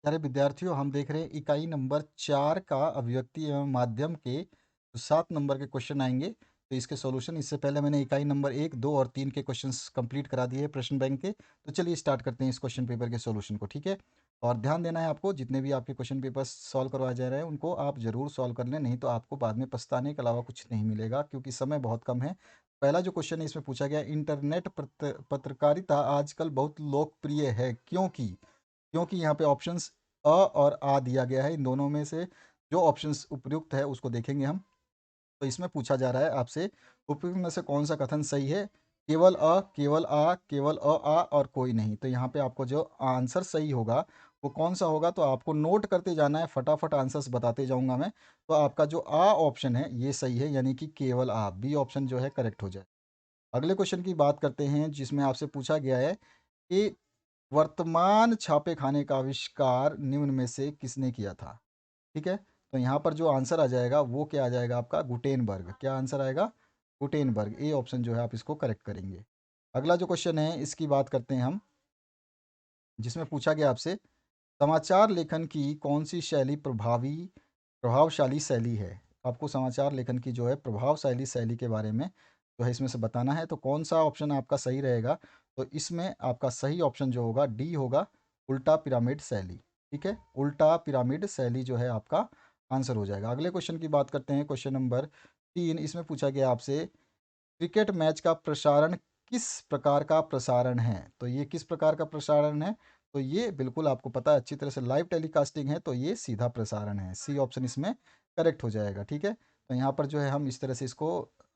प्यारे विद्यार्थियों, हम देख रहे हैं इकाई नंबर 4 का अभिव्यक्ति एवं माध्यम के 7 नंबर के क्वेश्चन आएंगे। तो इसके सॉल्यूशन, इससे पहले मैंने इकाई नंबर 1, 2 और 3 के क्वेश्चंस कंप्लीट करा दिए हैं प्रश्न बैंक के। तो चलिए स्टार्ट करते हैं इस क्वेश्चन पेपर के सॉल्यूशन को, ठीक है। और ध्यान देना है आपको, जितने भी आपके क्वेश्चन पेपर सॉल्व करवाए जा रहे हैं उनको आप ज़रूर सॉल्व कर लें, नहीं तो आपको बाद में पछताने के अलावा कुछ नहीं मिलेगा, क्योंकि समय बहुत कम है। पहला जो क्वेश्चन है इसमें पूछा गया, इंटरनेट पत्रकारिता आजकल बहुत लोकप्रिय है, क्योंकि क्योंकि यहाँ पे ऑप्शंस अ और आ दिया गया है। इन दोनों में से जो ऑप्शंस उपयुक्त है उसको देखेंगे हम। तो इसमें पूछा जा रहा है आपसे, उपयुक्त में से कौन सा कथन सही है? केवल अ, केवल आ, केवल आ और कोई नहीं। तो यहाँ पे आपको जो आंसर सही होगा वो कौन सा होगा, तो आपको नोट करते जाना है, फटाफट आंसर्स बताते जाऊंगा मैं। तो आपका जो आ ऑप्शन है ये सही है, यानी कि केवल आ, बी ऑप्शन जो है करेक्ट हो जाए। अगले क्वेश्चन की बात करते हैं, जिसमें आपसे पूछा गया है कि वर्तमान छापे खाने का आविष्कार निम्न में से किसने किया था? ठीक है। तो यहाँ पर जो आंसर आ जाएगा वो क्या आ जाएगा आपका? गुटेनबर्ग। क्या आंसर आएगा? गुटेनबर्ग। ए ऑप्शन जो है आप इसको करेक्ट करेंगे। अगला जो क्वेश्चन है इसकी बात करते हैं हम, जिसमें पूछा गया आपसे, समाचार लेखन की कौन सी शैली प्रभावशाली शैली है? आपको समाचार लेखन की जो है प्रभावशाली शैली के बारे में जो है इसमें से बताना है। तो कौन सा ऑप्शन आपका सही रहेगा? तो इसमें आपका सही ऑप्शन जो होगा डी होगा, उल्टा पिरामिड शैली। ठीक है, उल्टा पिरामिड शैली जो है आपका आंसर हो जाएगा। अगले क्वेश्चन की बात करते हैं, क्वेश्चन नंबर 3। इसमें पूछा गया आपसे, क्रिकेट मैच का प्रसारण किस प्रकार का प्रसारण है? तो ये किस प्रकार का प्रसारण है? तो ये बिल्कुल आपको पता है अच्छी तरह से, लाइव टेलीकास्टिंग है, तो ये सीधा प्रसारण है। सी ऑप्शन इसमें करेक्ट हो जाएगा। ठीक है, तो यहाँ पर जो है हम इस तरह से इसको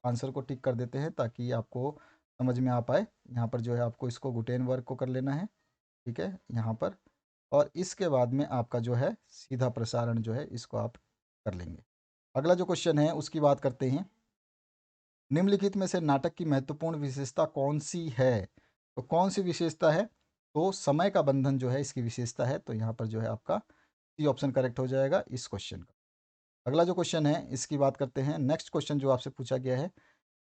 आंसर को टिक कर देते हैं ताकि आपको समझ में आ पाए। यहाँ पर जो है आपको इसको गुटेनबर्ग को कर लेना है, ठीक है, यहाँ पर। और इसके बाद में आपका जो है सीधा प्रसारण जो है इसको आप कर लेंगे। अगला जो क्वेश्चन है उसकी बात करते हैं, निम्नलिखित में से नाटक की महत्वपूर्ण विशेषता कौन सी है? तो कौन सी विशेषता है? तो समय का बंधन जो है इसकी विशेषता है। तो यहाँ पर जो है आपका सी ऑप्शन करेक्ट हो जाएगा इस क्वेश्चन का। अगला जो क्वेश्चन है इसकी बात करते हैं, नेक्स्ट क्वेश्चन जो आपसे पूछा गया है,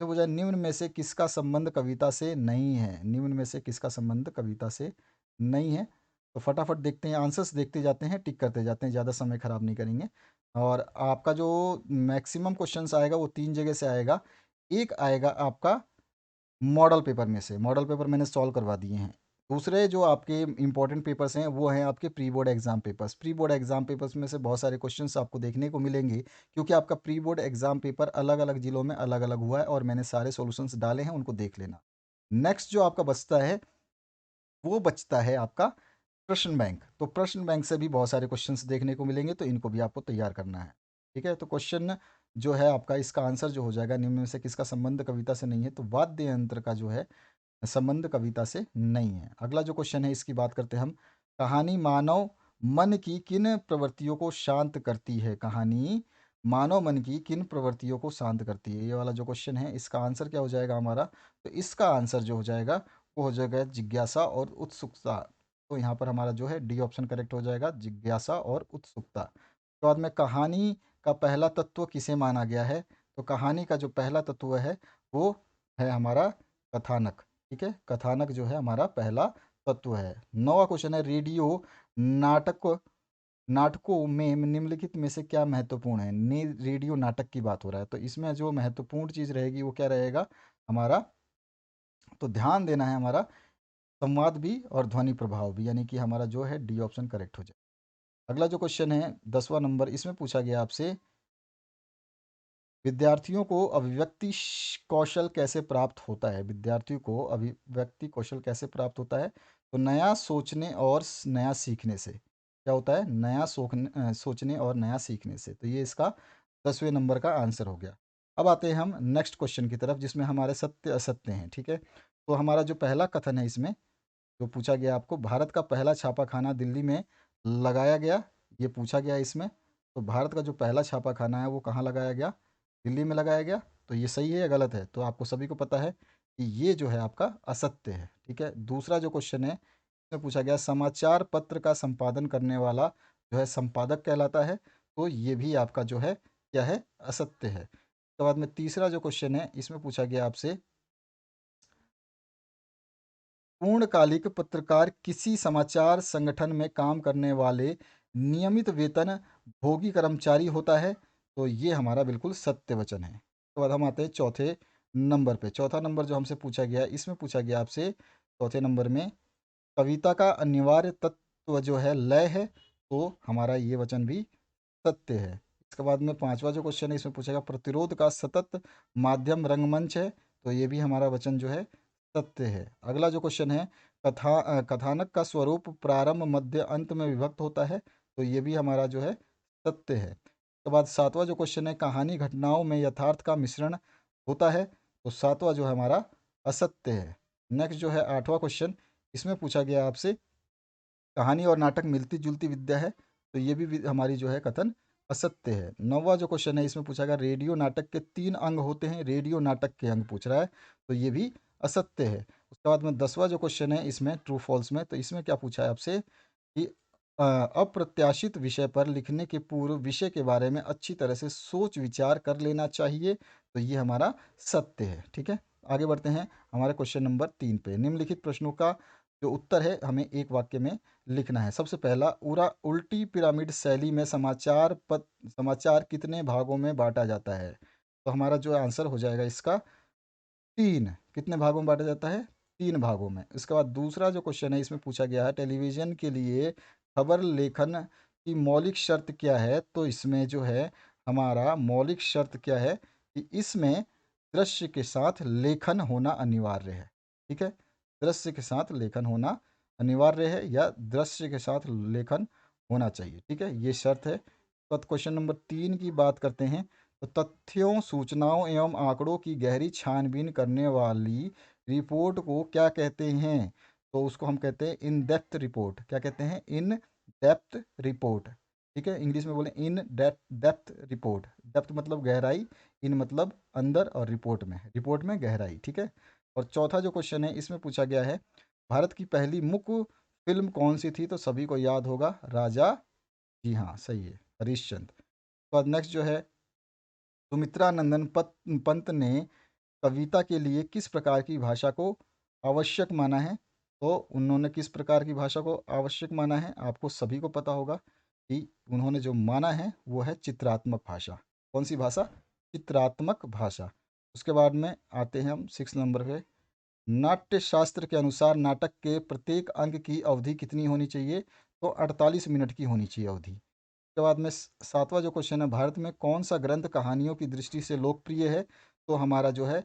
तो वो निम्न में से किसका संबंध कविता से नहीं है? निम्न में से किसका संबंध कविता से नहीं है? तो फटाफट देखते हैं, आंसर्स देखते जाते हैं, टिक करते जाते हैं, ज़्यादा समय खराब नहीं करेंगे। और आपका जो मैक्सिमम क्वेश्चंस आएगा वो 3 जगह से आएगा। एक आएगा आपका मॉडल पेपर में से, मॉडल पेपर मैंने सॉल्व करवा दिए हैं। दूसरे जो आपके इंपॉर्टेंट पेपर्स हैं वो हैं आपके pre board exam papers. Pre board exam papers में से बहुत सारे क्वेश्चंस आपको देखने को मिलेंगे, क्योंकि आपका प्री बोर्ड एग्जाम पेपर अलग अलग जिलों में अलग अलग हुआ है और मैंने सारे सॉल्यूशंस डाले हैं, उनको देख लेना। नेक्स्ट जो आपका बचता है वो बचता है आपका प्रश्न बैंक। तो प्रश्न बैंक से भी बहुत सारे क्वेश्चंस देखने को मिलेंगे, तो इनको भी आपको तैयार करना है। ठीक है, तो क्वेश्चन जो है आपका, इसका आंसर जो हो जाएगा, निम्न में से किसका संबंध कविता से नहीं है? तो वाद्य यंत्र का जो है संबंध कविता से नहीं है। अगला जो क्वेश्चन है इसकी बात करते हैं हम, कहानी मानव मन की किन प्रवृत्तियों को शांत करती है? कहानी मानव मन की किन प्रवृत्तियों को शांत करती है, ये वाला जो क्वेश्चन है इसका आंसर क्या हो जाएगा हमारा? तो इसका आंसर जो हो जाएगा वो हो जाएगा जिज्ञासा और उत्सुकता। तो यहाँ पर हमारा जो है डी ऑप्शन करेक्ट हो जाएगा, जिज्ञासा और उत्सुकता। तो बाद में कहानी का पहला तत्व किसे माना गया है? तो कहानी का जो पहला तत्व है वो है हमारा कथानक। ठीक है, कथानक जो है हमारा पहला तत्व है। नौवा क्वेश्चन है, रेडियो नाटकों में निम्नलिखित में से क्या महत्वपूर्ण है? रेडियो नाटक की बात हो रहा है, तो इसमें जो महत्वपूर्ण चीज़ रहेगी वो क्या रहेगा हमारा? तो ध्यान देना है हमारा, संवाद भी और ध्वनि प्रभाव भी, यानी कि हमारा जो है डी ऑप्शन करेक्ट हो जाए। अगला जो क्वेश्चन है 10वां नंबर, इसमें पूछा गया आपसे, विद्यार्थियों को अभिव्यक्ति कौशल कैसे प्राप्त होता है? विद्यार्थियों को अभिव्यक्ति कौशल कैसे प्राप्त होता है? तो नया सोचने और नया सीखने से। क्या होता है? नया सोचने और नया सीखने से। तो ये इसका 10वें नंबर का आंसर हो गया। अब आते हैं हम नेक्स्ट क्वेश्चन की तरफ, जिसमें हमारे सत्य असत्य हैं। ठीक है, तो हमारा जो पहला कथन है इसमें जो पूछा गया आपको, भारत का पहला छापाखाना दिल्ली में लगाया गया, ये पूछा गया इसमें। तो भारत का जो पहला छापाखाना है वो कहाँ लगाया गया? दिल्ली में लगाया गया। तो ये सही है या गलत है? तो आपको सभी को पता है कि ये जो है आपका असत्य है। ठीक है, दूसरा जो क्वेश्चन है इसमें पूछा गया, समाचार पत्र का संपादन करने वाला जो है संपादक कहलाता है। तो ये भी आपका जो है क्या है? असत्य है। उसके बाद में तीसरा जो क्वेश्चन है इसमें पूछा गया आपसे, पूर्णकालिक पत्रकार किसी समाचार संगठन में काम करने वाले नियमित वेतन भोगी कर्मचारी होता है। तो ये हमारा बिल्कुल सत्य वचन है। उसके बाद हम आते हैं चौथे नंबर पे। चौथा नंबर जो हमसे पूछा गया है, इसमें पूछा गया आपसे चौथे नंबर में, कविता का अनिवार्य तत्व जो है लय है। तो हमारा ये वचन भी सत्य है। इसके बाद में पांचवा जो क्वेश्चन है, इसमें पूछेगा प्रतिरोध का सतत माध्यम रंगमंच है। तो ये भी हमारा वचन जो है सत्य है। अगला जो क्वेश्चन है, कथानक का स्वरूप प्रारंभ मध्य अंत में विभक्त होता है। तो ये भी हमारा जो है सत्य है। उसके बाद सातवां जो क्वेश्चन है, कहानी घटनाओं में यथार्थ का मिश्रण होता है। तो सातवां जो है हमारा असत्य है। नेक्स्ट जो है आठवां क्वेश्चन, इसमें पूछा गया आपसे, कहानी और नाटक मिलती जुलती विद्या है। तो ये भी हमारी जो है कथन असत्य है। नौवां जो क्वेश्चन है, इसमें पूछा गया रेडियो नाटक के 3 अंग होते हैं। रेडियो नाटक के अंग पूछ रहा है। तो ये भी असत्य है। उसके बाद में 10वां जो क्वेश्चन है, इसमें ट्रू फॉल्स में, तो इसमें क्या पूछा है आपसे कि अप्रत्याशित विषय पर लिखने के पूर्व विषय के बारे में अच्छी तरह से सोच विचार कर लेना चाहिए। तो ये हमारा सत्य है। ठीक है, आगे बढ़ते हैं हमारे क्वेश्चन नंबर 3 पे। निम्नलिखित प्रश्नों का जो उत्तर है हमें एक वाक्य में लिखना है। सबसे पहला, उरा उल्टी पिरामिड शैली में समाचार कितने भागों में बांटा जाता है। तो हमारा जो आंसर हो जाएगा इसका 3। कितने भागों में बांटा जाता है? 3 भागों में। इसके बाद दूसरा जो क्वेश्चन है, इसमें पूछा गया है टेलीविज़न के लिए खबर लेखन की मौलिक शर्त क्या है। तो इसमें जो है हमारा मौलिक शर्त क्या है कि इसमें दृश्य के साथ लेखन होना अनिवार्य है। ठीक है, दृश्य के साथ लेखन होना अनिवार्य है या दृश्य के साथ लेखन होना चाहिए। ठीक है, ये शर्त है। तो क्वेश्चन नंबर 3 की बात करते हैं। तो तथ्यों, सूचनाओं एवं आंकड़ों की गहरी छानबीन करने वाली रिपोर्ट को क्या कहते हैं? तो उसको हम कहते हैं इन डेप्थ रिपोर्ट। क्या कहते हैं? In depth report. ठीक है, इंग्लिश में बोले इन डेप्थ रिपोर्ट। डेप्थ मतलब गहराई, इन मतलब अंदर, और रिपोर्ट में गहराई। ठीक है। और चौथा जो क्वेश्चन है, इसमें पूछा गया है भारत की पहली मुख्य फिल्म कौन सी थी। तो सभी को याद होगा राजा। जी हाँ, सही है, हरिश्चंद्र। तो बाद नेक्स्ट जो है, सुमित्रा नंदन पंत ने कविता के लिए किस प्रकार की भाषा को आवश्यक माना है। तो उन्होंने किस प्रकार की भाषा को आवश्यक माना है, आपको सभी को पता होगा कि उन्होंने जो माना है वो है चित्रात्मक भाषा। कौन सी भाषा? चित्रात्मक भाषा। उसके बाद में आते हैं हम 6 नंबर पे। नाट्य शास्त्र के अनुसार नाटक के प्रत्येक अंक की अवधि कितनी होनी चाहिए। तो 48 मिनट की होनी चाहिए अवधि। उसके बाद में सातवां जो क्वेश्चन है, भारत में कौन सा ग्रंथ कहानियों की दृष्टि से लोकप्रिय है। तो हमारा जो है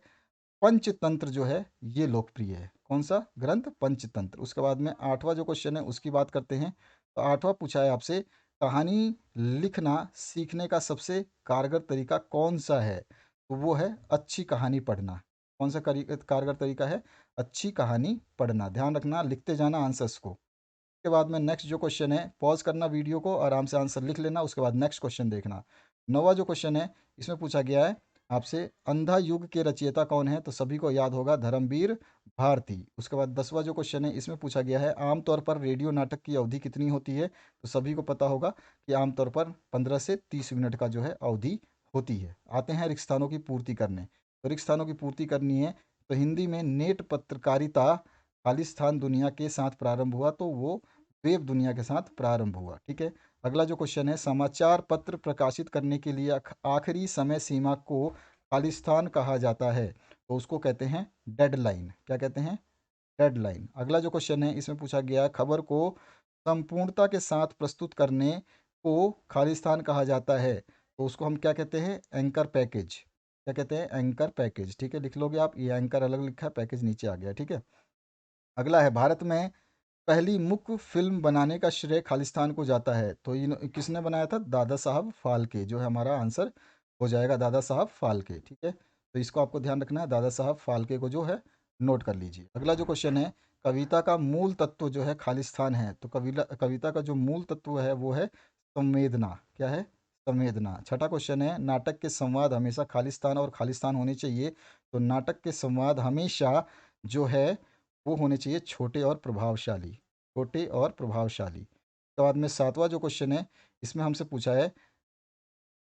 पंचतंत्र जो है ये लोकप्रिय है। कौन सा ग्रंथ? पंचतंत्र। उसके बाद में आठवां जो क्वेश्चन है उसकी बात करते हैं। तो आठवां पूछा है आपसे, कहानी लिखना सीखने का सबसे कारगर तरीका कौन सा है। तो वो है अच्छी कहानी पढ़ना। कौन सा कारगर तरीका है? अच्छी कहानी पढ़ना। ध्यान रखना, लिखते जाना आंसर्स को। उसके बाद में नेक्स्ट जो क्वेश्चन है, पॉज करना वीडियो को, आराम से आंसर लिख लेना, उसके बाद नेक्स्ट क्वेश्चन देखना। नौवा जो क्वेश्चन है, इसमें पूछा गया है आपसे, अंधा युग के रचयिता कौन है। तो सभी को याद होगा धर्मवीर भारती। उसके बाद 10वां जो क्वेश्चन है, इसमें पूछा गया है आमतौर पर रेडियो नाटक की अवधि कितनी होती है। तो सभी को पता होगा कि आमतौर पर 15 से 30 मिनट का जो है अवधि होती है। आते हैं रिक्त स्थानों की पूर्ति करने। तो रिक्त स्थानों की पूर्ति करनी है। तो हिंदी में नेट पत्रकारिता खालिस्तान दुनिया के साथ प्रारंभ हुआ। तो वो वेब दुनिया के साथ प्रारंभ हुआ। ठीक है। अगला जो क्वेश्चन है, समाचार पत्र प्रकाशित करने के लिए आखिरी समय सीमा को खालिस्तान कहा जाता है। तो उसको कहते हैं डेडलाइन। क्या कहते हैं? डेडलाइन। अगला जो क्वेश्चन है, इसमें पूछा गया है खबर को संपूर्णता के साथ प्रस्तुत करने को खालिस्तान कहा जाता है। तो उसको हम क्या कहते हैं? Anchor package. क्या कहते हैं? Anchor package. ठीक है, लिख लोगे आप, ये एंकर अलग लिखा है, पैकेज नीचे आ गया। ठीक है। अगला है, भारत में पहली मुख्य फिल्म बनाने का श्रेय खालिस्तान को जाता है। तो इन किसने बनाया था? दादा साहब फाल्के, जो है हमारा आंसर हो जाएगा दादा साहब फाल्के। ठीक है, तो इसको आपको ध्यान रखना है, दादा साहब फाल्के को जो है नोट कर लीजिए। अगला जो क्वेश्चन है, कविता का मूल तत्व जो है खालिस्तान है। तो कविता का जो मूल तत्व है वो है संवेदना। क्या है? संवेदना। छठा क्वेश्चन है, नाटक के संवाद हमेशा खालिस्तान और खालिस्तान होने चाहिए। तो नाटक के संवाद हमेशा जो है वो होने चाहिए छोटे और प्रभावशाली। छोटे और प्रभावशाली। उसके बाद में सातवां जो क्वेश्चन है, इसमें हमसे पूछा है,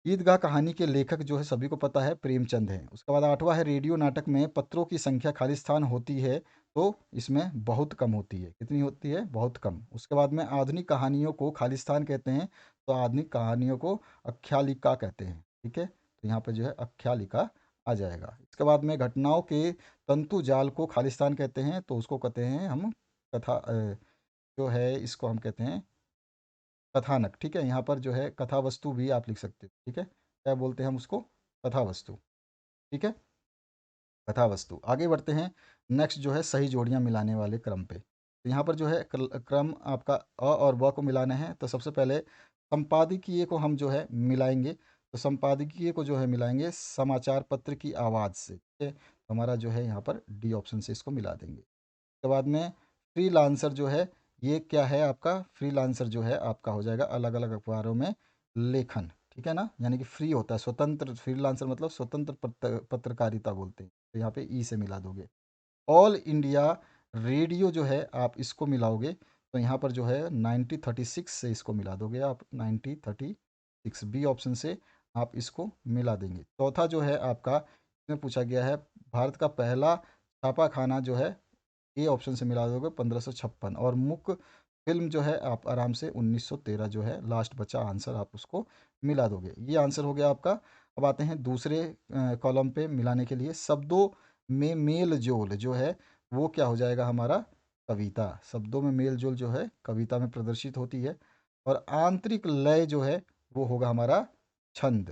ईदगाह कहानी के लेखक जो है सभी को पता है प्रेमचंद है। उसके बाद आठवां है, रेडियो नाटक में पत्रों की संख्या खालिस्तान होती है। तो इसमें बहुत कम होती है। कितनी होती है? बहुत कम। उसके बाद में आधुनिक कहानियों को खालिस्तान कहते हैं, तो आधुनिक कहानियों को आख्यायिका कहते हैं। ठीक है, तो यहाँ पे जो है आख्यायिका आ जाएगा। इसके बाद में घटनाओं के तंतु जाल को खालिस्तान कहते हैं, तो उसको कहते हैं हम कथा, जो है इसको हम कहते हैं कथानक। ठीक है, यहाँ पर जो है कथा वस्तु भी आप लिख सकते हो। ठीक है, क्या बोलते हैं हम उसको? कथा वस्तु। ठीक है, कथा वस्तु। आगे बढ़ते हैं। नेक्स्ट जो है सही जोड़ियां मिलाने वाले क्रम पे। तो यहाँ पर जो है क्रम आपका अ और व को मिलाना है, तो सबसे पहले संपादकीय को हम जो है मिलाएंगे। तो संपादकीय को जो है मिलाएंगे समाचार पत्र की आवाज़ से। ठीक है, तो हमारा जो है यहाँ पर डी ऑप्शन से इसको मिला देंगे। उसके बाद में फ्रीलांसर जो है, ये क्या है आपका? फ्रीलांसर जो है आपका हो जाएगा अलग अलग अखबारों में लेखन। ठीक है ना, यानी कि फ्री होता है, स्वतंत्र। फ्रीलांसर मतलब स्वतंत्र पत्रकारिता बोलते हैं। तो यहाँ पे ई से मिला दोगे। ऑल इंडिया रेडियो जो है आप इसको मिलाओगे, तो यहाँ पर जो है 1936 से इसको मिला दोगे आप। 1936 बी ऑप्शन से आप इसको मिला देंगे। चौथा जो है आपका, इसमें पूछा गया है भारत का पहला छापा खाना जो है, ए ऑप्शन से मिला दोगे 1556। और मुख्य फिल्म जो है आप आराम से 1913 जो है लास्ट बचा आंसर, आप उसको मिला दोगे। ये आंसर हो गया आपका। अब आते हैं दूसरे कॉलम पे मिलाने के लिए। शब्दों में मेल जोल जो है वो क्या हो जाएगा हमारा? कविता। शब्दों में मेल जोल जो है कविता में प्रदर्शित होती है। और आंतरिक लय जो है वो होगा हमारा छंद।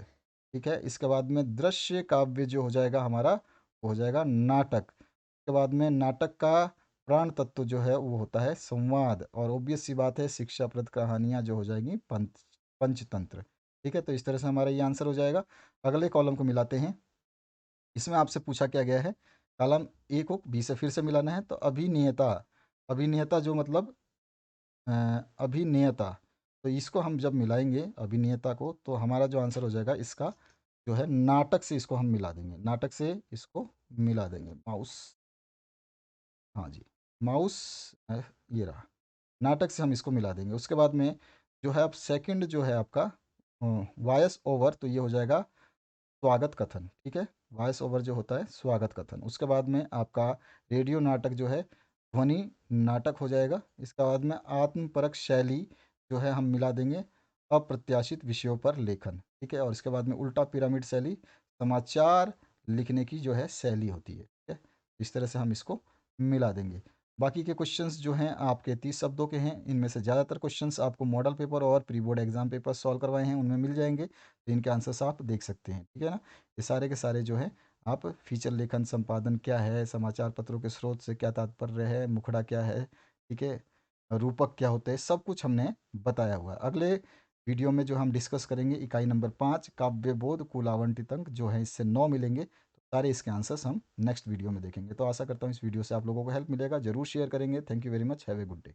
ठीक है, इसके बाद में दृश्य काव्य जो हो जाएगा हमारा, वो हो जाएगा नाटक। के बाद में नाटक का प्राण तत्व जो है वो होता है संवाद। और ऑब्वियस सी बात है शिक्षाप्रद कहानियाँ जो हो जाएंगी पंचतंत्र। ठीक है, तो इस तरह से हमारा ये आंसर हो जाएगा। अगले कॉलम को मिलाते हैं। इसमें आपसे पूछा क्या गया है? कॉलम ए को बी से फिर से मिलाना है। तो अभिनेता, अभिनेता जो मतलब अ, अभिनेता, तो इसको हम जब मिलाएंगे अभिनेता को, तो हमारा जो आंसर हो जाएगा इसका जो है नाटक से इसको हम मिला देंगे। नाटक से इसको मिला देंगे। माउस, हाँ जी, माउस, ये रहा। नाटक से हम इसको मिला देंगे। उसके बाद में जो है अब सेकंड जो है आपका वॉइस ओवर, तो ये हो जाएगा स्वागत कथन। ठीक है, वॉइस ओवर जो होता है स्वागत कथन। उसके बाद में आपका रेडियो नाटक जो है ध्वनि नाटक हो जाएगा। इसके बाद में आत्मपरक शैली जो है हम मिला देंगे अप्रत्याशित विषयों पर लेखन। ठीक है, और इसके बाद में उल्टा पिरामिड शैली समाचार लिखने की जो है शैली होती है। ठीक है, इस तरह से हम इसको मिला देंगे। बाकी के क्वेश्चंस जो हैं आपके 30 शब्दों के हैं। इनमें से ज़्यादातर क्वेश्चंस आपको मॉडल पेपर और pre board exam paper solve करवाए हैं, उनमें मिल जाएंगे। तो इनके आंसर्स आप देख सकते हैं। ठीक है ना, ये सारे के सारे जो है आप फीचर लेखन संपादन क्या है, समाचार पत्रों के स्रोत से क्या तात्पर्य है, मुखड़ा क्या है, ठीक है, रूपक क्या होते हैं, सब कुछ हमने बताया हुआ है। अगले वीडियो में जो हम डिस्कस करेंगे इकाई नंबर 5 काव्यबोध कुल आवंटित अंक जो है इससे 9 मिलेंगे। तो सारे इसके आंसर्स हम नेक्स्ट वीडियो में देखेंगे। तो आशा करता हूँ इस वीडियो से आप लोगों को हेल्प मिलेगा। जरूर शेयर करेंगे। Thank you very much. Have a good day.